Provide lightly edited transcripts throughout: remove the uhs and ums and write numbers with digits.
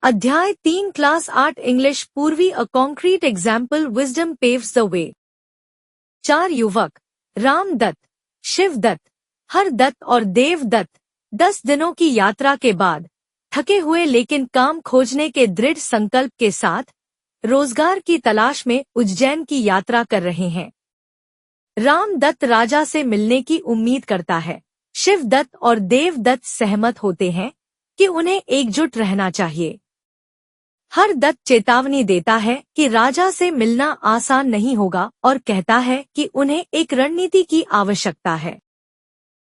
अध्याय 3 class 8 English पूर्वी a concrete example wisdom paves the way. 4 युवक रामदत्त, शिवदत्त, हरदत्त और देवदत्त 10 दिनों की यात्रा के बाद थके हुए लेकिन काम खोजने के दृढ़ संकल्प के साथ रोजगार की तलाश में उज्जैन की यात्रा कर रहे हैं। रामदत्त राजा से मिलने की उम्मीद करता है। शिवदत्त और देवदत्त सहमत होते हैं कि उन्हें एकजुट रहना चाहिए। हरदत्त चेतावनी देता है कि राजा से मिलना आसान नहीं होगा और कहता है कि उन्हें एक रणनीति की आवश्यकता है।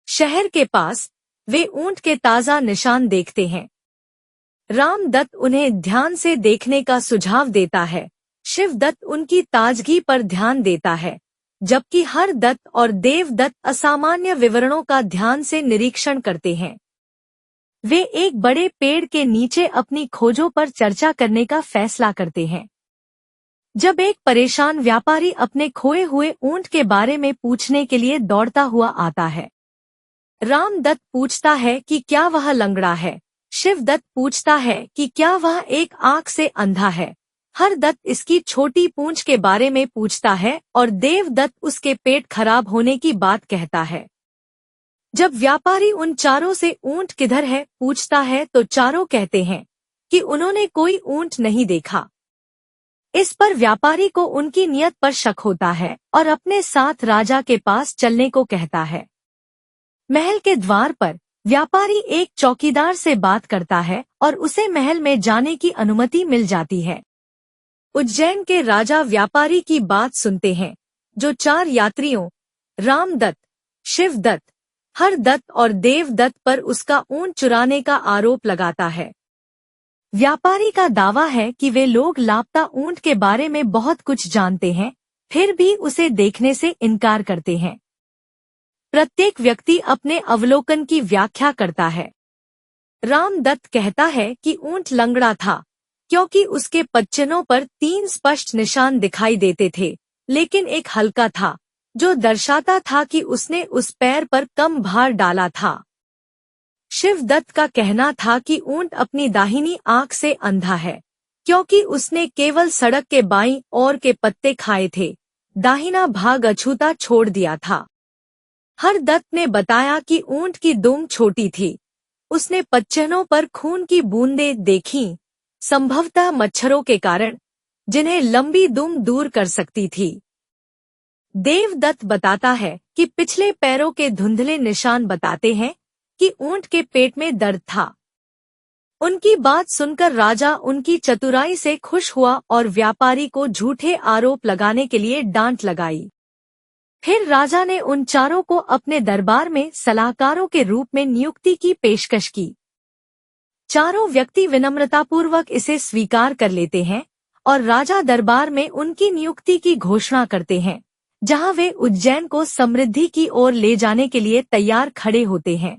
शहर के पास वे ऊंट के ताजा निशान देखते हैं। रामदत्त उन्हें ध्यान से देखने का सुझाव देता है। शिवदत्त उनकी ताजगी पर ध्यान देता है, जबकि हरदत्त और देवदत्त असामान्य विवरणों का ध्यान से निरीक्षण करते हैं। वे एक बड़े पेड़ के नीचे अपनी खोजों पर चर्चा करने का फैसला करते हैं। जब एक परेशान व्यापारी अपने खोए हुए ऊंट के बारे में पूछने के लिए दौड़ता हुआ आता है। रामदत्त पूछता है कि क्या वह लंगड़ा है। शिवदत्त पूछता है कि क्या वह एक आंख से अंधा है। हरदत्त इसकी छोटी पूंछ के बारे में पूछता है और देवदत्त उसके पेट खराब होने की बात कहता है। जब व्यापारी उन चारों से ऊंट किधर है पूछता है तो चारों कहते हैं कि उन्होंने कोई ऊंट नहीं देखा। इस पर व्यापारी को उनकी नियत पर शक होता है और अपने साथ राजा के पास चलने को कहता है। महल के द्वार पर व्यापारी एक चौकीदार से बात करता है और उसे महल में जाने की अनुमति मिल जाती है। उज्जैन के राजा व्यापारी की बात सुनते हैं, जो 4 यात्रियों रामदत्त, शिवदत्त, हरदत्त और देवदत्त पर उसका ऊंट चुराने का आरोप लगाता है। व्यापारी का दावा है कि वे लोग लापता ऊंट के बारे में बहुत कुछ जानते हैं, फिर भी उसे देखने से इनकार करते हैं। प्रत्येक व्यक्ति अपने अवलोकन की व्याख्या करता है। रामदत्त कहता है कि ऊंट लंगड़ा था क्योंकि उसके पच्चनों पर 3 स्पष्ट निशान दिखाई देते थे, लेकिन एक हल्का था जो दर्शाता था कि उसने उस पैर पर कम भार डाला था। शिवदत्त का कहना था कि ऊंट अपनी दाहिनी आंख से अंधा है क्योंकि उसने केवल सड़क के बाईं ओर के पत्ते खाए थे, दाहिना भाग अछूता छोड़ दिया था। हरदत्त ने बताया कि ऊंट की दुम छोटी थी, उसने पच्चनों पर खून की बूंदें देखीं, संभवतः मच्छरों के कारण, जिन्हें लंबी दुम दूर कर सकती थी। देवदत्त बताता है कि पिछले पैरों के धुंधले निशान बताते हैं कि ऊंट के पेट में दर्द था। उनकी बात सुनकर राजा उनकी चतुराई से खुश हुआ और व्यापारी को झूठे आरोप लगाने के लिए डांट लगाई। फिर राजा ने उन चारों को अपने दरबार में सलाहकारों के रूप में नियुक्ति की पेशकश की। चारों व्यक्ति विनम्रतापूर्वक इसे स्वीकार कर लेते हैं और राजा दरबार में उनकी नियुक्ति की घोषणा करते हैं, जहां वे उज्जैन को समृद्धि की ओर ले जाने के लिए तैयार खड़े होते हैं।